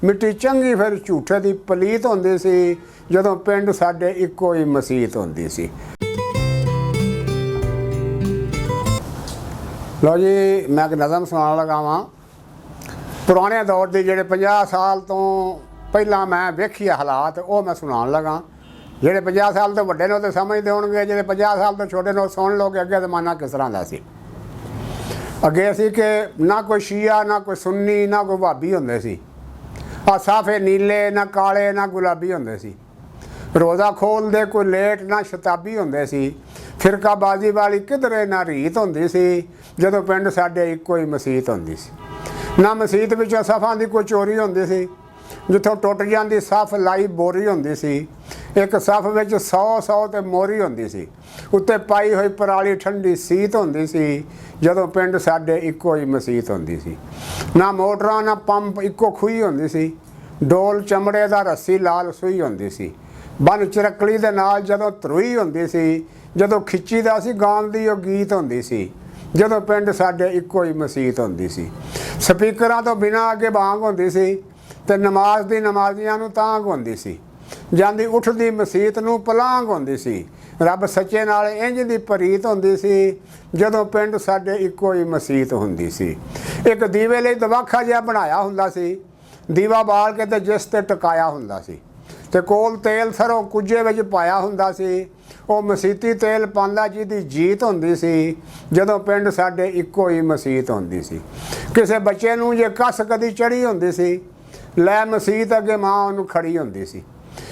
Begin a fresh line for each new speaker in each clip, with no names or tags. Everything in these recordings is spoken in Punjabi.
ਮਿੱਟੀ ਚੰਗੀ ਫਿਰ ਝੂਠੇ ਦੀ ਪਲੀਤ ਹੁੰਦੀ ਸੀ ਜਦੋਂ ਪਿੰਡ ਸਾਡੇ ਇੱਕੋ ਹੀ ਮਸੀਤ ਹੁੰਦੀ ਸੀ। ਲਓ ਜੀ, ਮੈਂ ਇੱਕ ਨਜ਼ਮ ਸੁਣਾਉਣ ਲੱਗਾ ਵਾਂ। ਪੁਰਾਣੇ ਦੌਰ ਦੇ ਜਿਹੜੇ 50 ਸਾਲ ਤੋਂ ਪਹਿਲਾਂ ਮੈਂ ਵੇਖੀ ਹਾਲਾਤ ਉਹ ਮੈਂ ਸੁਣਾਉਣ ਲੱਗਾ। ਜਿਹੜੇ 50 ਸਾਲ ਤੋਂ ਵੱਡੇ ਨੇ ਉਹ ਤਾਂ ਸਮਝਦੇ ਹੋਣਗੇ, ਜਿਹੜੇ 50 ਸਾਲ ਤੋਂ ਛੋਟੇ ਨੇ ਉਹ ਸੁਣ ਲਓ ਕਿ ਅੱਗੇ ਜ਼ਮਾਨਾ ਕਿਸ ਤਰ੍ਹਾਂ ਦਾ ਸੀ। ਅੱਗੇ ਸੀ ਕਿ ਨਾ ਕੋਈ ਸ਼ੀਆ, ਨਾ ਕੋਈ ਸੁੰਨੀ, ਨਾ ਕੋਈ ਵਹਾਬੀ ਹੁੰਦੇ ਸੀ। ਆ ਸਾਫੇ ਨੀਲੇ, ਨਾ ਕਾਲੇ, ਨਾ ਗੁਲਾਬੀ ਹੁੰਦੇ ਸੀ। ਰੋਜ਼ਾ ਖੋਲ੍ਹਦੇ ਕੋਈ ਲੇਟ, ਨਾ ਸ਼ਤਾਬੀ ਹੁੰਦੇ ਸੀ। ਫਿਰਕਾਬਾਜ਼ੀ ਵਾਲੀ ਕਿਧਰੇ ਨਾ ਰੀਤ ਹੁੰਦੀ ਸੀ ਜਦੋਂ ਪਿੰਡ ਸਾਡੇ ਇੱਕੋ ਹੀ ਮਸੀਤ ਹੁੰਦੀ ਸੀ। ਨਾ ਮਸੀਤ ਵਿੱਚੋਂ ਸਫਾਂ ਦੀ ਕੋਈ ਚੋਰੀ ਹੁੰਦੀ ਸੀ। ਜਿੱਥੋਂ ਟੁੱਟ ਜਾਂਦੀ ਸਫ ਲਾਈ ਬੋਰੀ ਹੁੰਦੀ ਸੀ। ਇੱਕ ਸਫ ਵਿੱਚ 100 ਤੇ ਮੋਰੀ ਹੁੰਦੀ ਸੀ। ਉੱਤੇ ਪਾਈ ਹੋਈ ਪਰਾਲੀ ਠੰਡੀ ਸੀਤ ਹੁੰਦੀ ਸੀ ਜਦੋਂ ਪਿੰਡ ਸਾਡੇ ਇੱਕੋ ਹੀ ਮਸੀਤ ਹੁੰਦੀ ਸੀ। ਨਾ ਮੋਟਰਾਂ, ਨਾ ਪੰਪ, ਇੱਕੋ ਖੂਹੀ ਹੁੰਦੀ ਸੀ। ਡੋਲ ਚਮੜੇ ਦਾ ਰੱਸੀ ਲਾਲ ਸੂਈ ਹੁੰਦੀ ਸੀ। ਬੰਨ ਚਰਕਲੀ ਦੇ ਨਾਲ ਜਦੋਂ ਧਰੂਈ ਹੁੰਦੀ ਸੀ, ਜਦੋਂ ਖਿੱਚੀ ਦਾ ਸੀ ਗਾਉਣ ਦੀ ਉਹ ਗੀਤ ਹੁੰਦੀ ਸੀ ਜਦੋਂ ਪਿੰਡ ਸਾਡੇ ਇੱਕੋ ਹੀ ਮਸੀਤ ਹੁੰਦੀ ਸੀ। ਸਪੀਕਰਾਂ ਤੋਂ ਬਿਨਾਂ ਅੱਗੇ ਬਾਂਗ ਹੁੰਦੀ ਸੀ ਤੇ ਨਮਾਜ਼ ਦੀ ਨਮਾਜ਼ੀਆਂ ਨੂੰ ਤਾਂਘ ਹੁੰਦੀ ਸੀ। ਜਾਂਦੀ ਉੱਠਦੀ ਮਸੀਤ ਨੂੰ ਪਲਾਂਘ ਹੁੰਦੀ ਸੀ। ਰੱਬ ਸੱਚੇ ਨਾਲ ਇੰਜ ਦੀ ਪ੍ਰੀਤ ਹੁੰਦੀ ਸੀ ਜਦੋਂ ਪਿੰਡ ਸਾਡੇ ਇੱਕੋ ਹੀ ਮਸੀਤ ਹੁੰਦੀ ਸੀ। ਇੱਕ ਦੀਵੇ ਲਈ ਦਵਾਖਾ ਜਿਹਾ ਬਣਾਇਆ ਹੁੰਦਾ ਸੀ। ਦੀਵਾ ਬਾਲ ਕੇ ਤੇ ਜਿਸ ਤੇ ਟਿਕਾਇਆ ਹੁੰਦਾ ਸੀ ਤੇ ਕੋਲ ਤੇਲ ਸਰੋਂ ਕੁੱਜੇ ਵਿੱਚ ਪਾਇਆ ਹੁੰਦਾ ਸੀ। ਉਹ ਮਸੀਤੀ ਤੇਲ ਪਾਉਂਦਾ ਜਿਹਦੀ ਜੀਤ ਹੁੰਦੀ ਸੀ ਜਦੋਂ ਪਿੰਡ ਸਾਡੇ ਇੱਕੋ ਹੀ ਮਸੀਤ ਹੁੰਦੀ ਸੀ। ਕਿਸੇ ਬੱਚੇ ਨੂੰ ਜੇ ਕੱਸ ਕਦੀ ਚੜੀ ਹੁੰਦੀ ਸੀ, ਲੈ ਮਸੀਤ ਅੱਗੇ ਮਾਂ ਉਹਨੂੰ ਖੜੀ ਹੁੰਦੀ ਸੀ।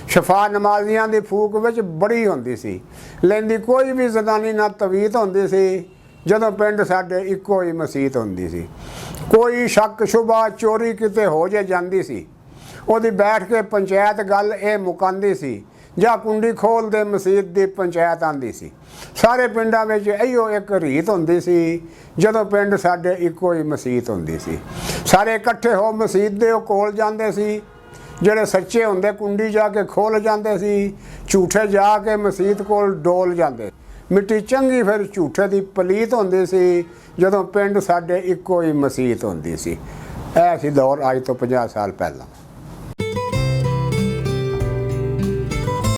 ਸ਼ਫਾ ਨਮਾਜ਼ੀਆਂ ਦੀ ਫੂਕ ਵਿੱਚ ਬੜੀ ਹੁੰਦੀ ਸੀ। ਲੈਂਦੀ ਕੋਈ ਵੀ ਜ਼ਨਾਨੀ ਨਾ ਤਵੀਤ ਹੁੰਦੀ ਸੀ ਜਦੋਂ ਪਿੰਡ ਸਾਡੇ ਇੱਕੋ ਹੀ ਮਸੀਤ ਹੁੰਦੀ ਸੀ। ਕੋਈ ਸ਼ੱਕ ਸ਼ੁਬਾ ਚੋਰੀ ਕਿਤੇ ਹੋ ਜੇ ਜਾਂਦੀ ਸੀ, ਉਹਦੀ ਬੈਠ ਕੇ ਪੰਚਾਇਤ ਗੱਲ ਇਹ ਮੁਕਾਂਦੀ ਸੀ ਜਾਂ ਕੁੰਡੀ ਖੋਲ ਦੇ ਮਸੀਤ ਦੀ ਪੰਚਾਇਤ ਆਂਦੀ ਸੀ। ਸਾਰੇ ਪਿੰਡਾਂ ਵਿੱਚ ਇਹੋ ਇੱਕ ਰੀਤ ਹੁੰਦੀ ਸੀ ਜਦੋਂ ਪਿੰਡ ਸਾਡੇ ਇੱਕੋ ਹੀ ਮਸੀਤ ਹੁੰਦੀ ਸੀ। ਸਾਰੇ ਇਕੱਠੇ ਹੋ ਮਸੀਤ ਦੇ ਉਹ ਕੋਲ ਜਾਂਦੇ ਸੀ। ਜਿਹੜੇ ਸੱਚੇ ਹੁੰਦੇ ਕੁੰਡੀ ਜਾ ਕੇ ਖੋਲ ਜਾਂਦੇ ਸੀ, ਝੂਠੇ ਜਾ ਕੇ ਮਸੀਤ ਕੋਲ ਡੋਲ ਜਾਂਦੇ। ਮਿੱਟੀ ਚੰਗੀ ਫਿਰ ਝੂਠੇ ਦੀ ਪਲੀਤ ਹੁੰਦੀ ਸੀ ਜਦੋਂ ਪਿੰਡ ਸਾਡੇ ਇੱਕੋ ਹੀ ਮਸੀਤ ਹੁੰਦੀ ਸੀ। ਇਹ ਸੀ ਦੌਰ ਅੱਜ ਤੋਂ 50 ਸਾਲ ਪਹਿਲਾਂ।